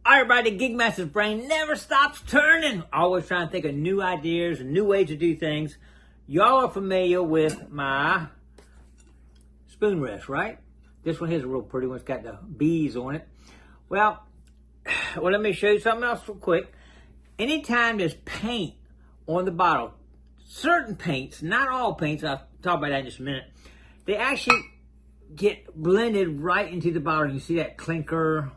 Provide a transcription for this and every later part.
All right, everybody, Gigmaster's brain never stops turning. Always trying to think of new ideas and new ways to do things. Y'all are familiar with my spoon rest, right? This one here's a real pretty one. It's got the bees on it. Well, let me show you something else real quick. Anytime there's paint on the bottle, certain paints, not all paints, I'll talk about that in just a minute, they actually get blended right into the bottle. You see that clinker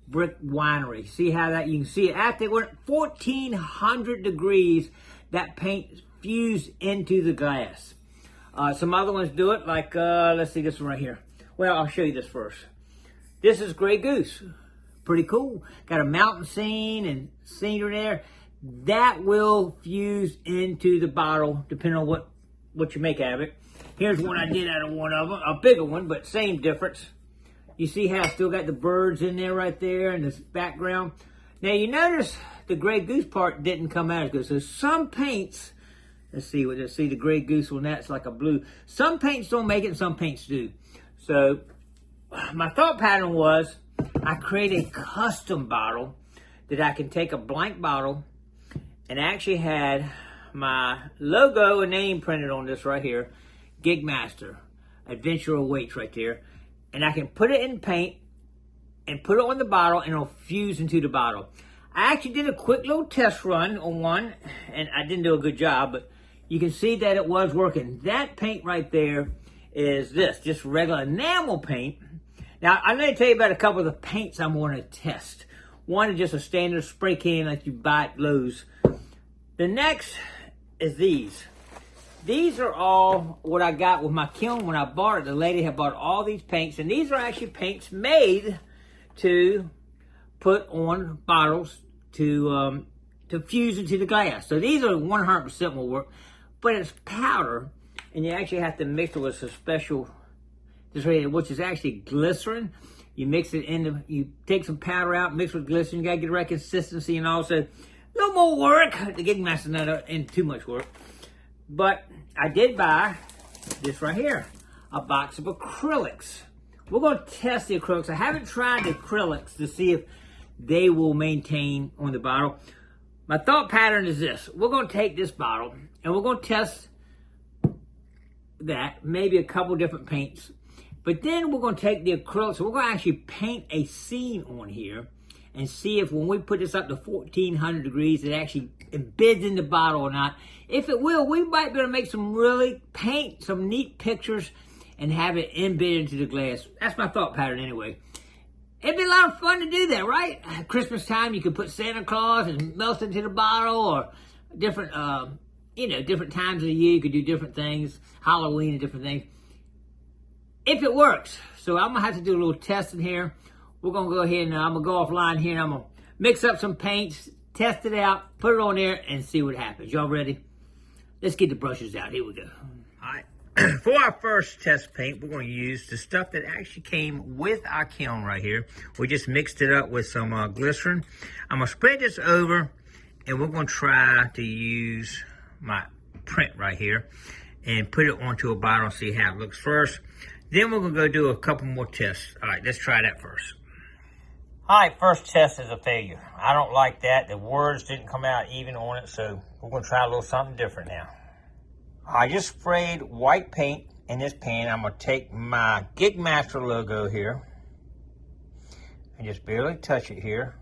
brick winery. See how that, you can see it after it went 1400 degrees, that paint fused into the glass. Some other ones do it like, let's see this one right here. Well, I'll show you this first. This is Grey Goose. Pretty cool. Got a mountain scene and scenery there. That will fuse into the bottle depending on what you make out of it. Here's one I did out of one of them, a bigger one, but same difference. You see how I still got the birds in there right there in this background. Now you notice the Grey Goose part didn't come out as good. So some paints, let's see the Grey Goose one, that's like a blue. Some paints don't make it and some paints do. So my thought pattern was I create a custom bottle that I can take a blank bottle and actually had my logo and name printed on this right here, Gigmaster, Adventure Awaits right there. And I can put it in paint and put it on the bottle and it'll fuse into the bottle. I actually did a quick little test run on one and I didn't do a good job, but you can see that it was working. That paint right there is this, just regular enamel paint. Now, I'm going to tell you about a couple of the paints I'm going to test. One is just a standard spray can like you buy at Lowe's. The next is these. These are all what I got with my kiln when I bought it. The lady had bought all these paints, and these are actually paints made to put on bottles to fuse into the glass. So these are 100% will work, but it's powder, and you actually have to mix it with a special, which is actually glycerin. You mix it in, you take some powder out, mix with glycerin. You gotta get the right consistency, and also a little more work. The Gigmaster's not in too much work. But I did buy this right here, a box of acrylics. We're going to test the acrylics. I haven't tried the acrylics to see if they will maintain on the bottle. My thought pattern is this. We're going to take this bottle and we're going to test that, maybe a couple different paints. But then we're going to take the acrylics, so we're going to actually paint a scene on here and see if when we put this up to 1400 degrees, it actually embeds in the bottle or not. If it will, we might be able to make paint some neat pictures and have it embedded into the glass. That's my thought pattern anyway. It'd be a lot of fun to do that, right? At Christmas time, you could put Santa Claus and melt into the bottle, or different, different times of the year, you could do different things, Halloween and different things. If it works. So I'm gonna have to do a little testing here. We're going to go ahead and I'm going to go offline here and I'm going to mix up some paints, test it out, put it on there, and see what happens. Y'all ready? Let's get the brushes out. Here we go. All right. For our first test paint, we're going to use the stuff that actually came with our kiln right here. We just mixed it up with some glycerin. I'm going to spread this over, and we're going to try to use my print right here and put it onto a bottle and see how it looks first. Then we're going to go do a couple more tests. All right, let's try that first. All right, first test is a failure. I don't like that. The words didn't come out even on it, so we're going to try a little something different now. I just sprayed white paint in this pan. I'm going to take my Gigmaster logo here and just barely touch it here.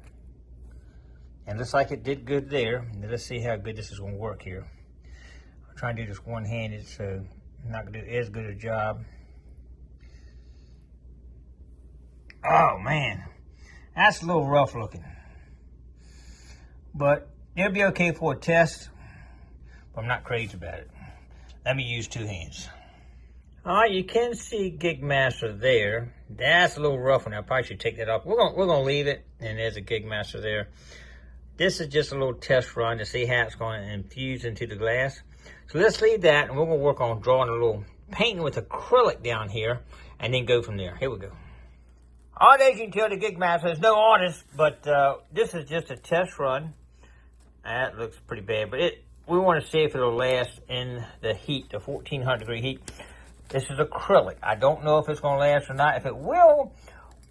And looks like it did good there. Let's see how good this is going to work here. I'm trying to do this one-handed, so I'm not going to do as good a job. Oh, man. That's a little rough looking, but it'll be okay for a test, but I'm not crazy about it. Let me use two hands. All right, you can see Gigmaster there. That's a little rough one. I probably should take that off. We're gonna leave it, and there's a Gigmaster there. This is just a little test run to see how it's going to infuse into the glass. So let's leave that, and we're gonna work on drawing a little painting with acrylic down here, and then go from there. Here we go. All right, as you can tell, the Gigmaster is no artist, but this is just a test run. That looks pretty bad, but we want to see if it'll last in the heat, the 1400 degree heat. This is acrylic. I don't know if it's going to last or not. If it will,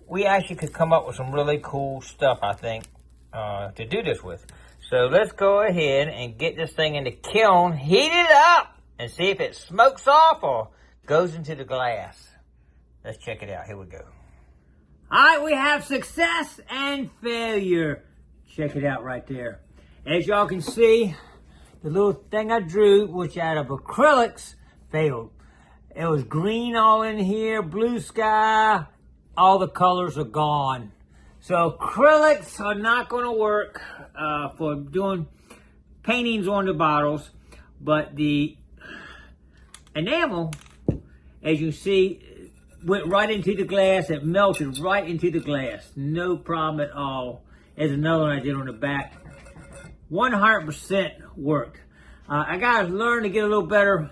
we actually could come up with some really cool stuff, I think. to do this with. So let's go ahead and get this thing in the kiln, heat it up, and see if it smokes off or goes into the glass. Let's check it out. Here we go. All right, we have success and failure. Check it out right there. As y'all can see, the little thing I drew, which out of acrylics, failed. It was green all in here, blue sky, all the colors are gone. So acrylics are not going to work for doing paintings on the bottles, but the enamel, as you see, went right into the glass. It melted right into the glass. No problem at all. There's another one I did on the back. 100% worked. I got to learn to get a little better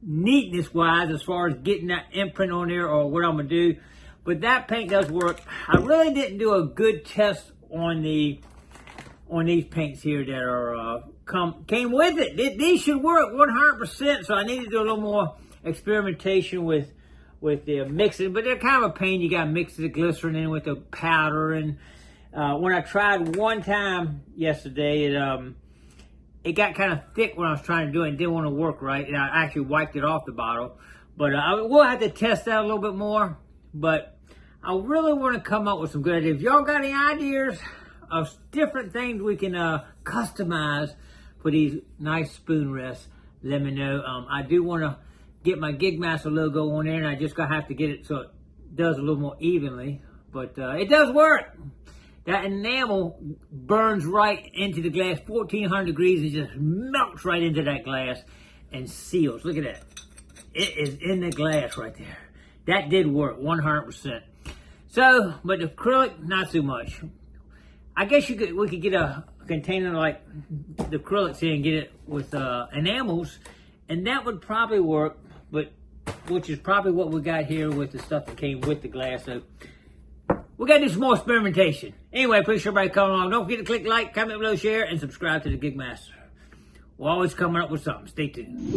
neatness-wise as far as getting that imprint on there or what I'm going to do. But that paint does work. I really didn't do a good test on these paints here that are came with it. These should work 100%. So I need to do a little more experimentation with the mixing. But they're kind of a pain. You got to mix the glycerin in with the powder. And when I tried one time yesterday, it got kind of thick when I was trying to do it. It didn't want to work right. And I actually wiped it off the bottle. But I will have to test that a little bit more. But I really want to come up with some good ideas. If y'all got any ideas of different things we can customize for these nice spoon rests, let me know. I do want to get my Gigmaster logo on there, and I just gonna have to get it so it does a little more evenly. But it does work. That enamel burns right into the glass, 1400 degrees, and just melts right into that glass and seals. Look at that. It is in the glass right there. That did work, 100%. So, but the acrylic, not so much. I guess we could get a container like the acrylics here and get it with enamels, and that would probably work, but which is probably what we got here with the stuff that came with the glass. So we got to do some more experimentation. Anyway, appreciate everybody coming along. Don't forget to click like, comment below, share, and subscribe to the Gigmaster. We're always coming up with something. Stay tuned.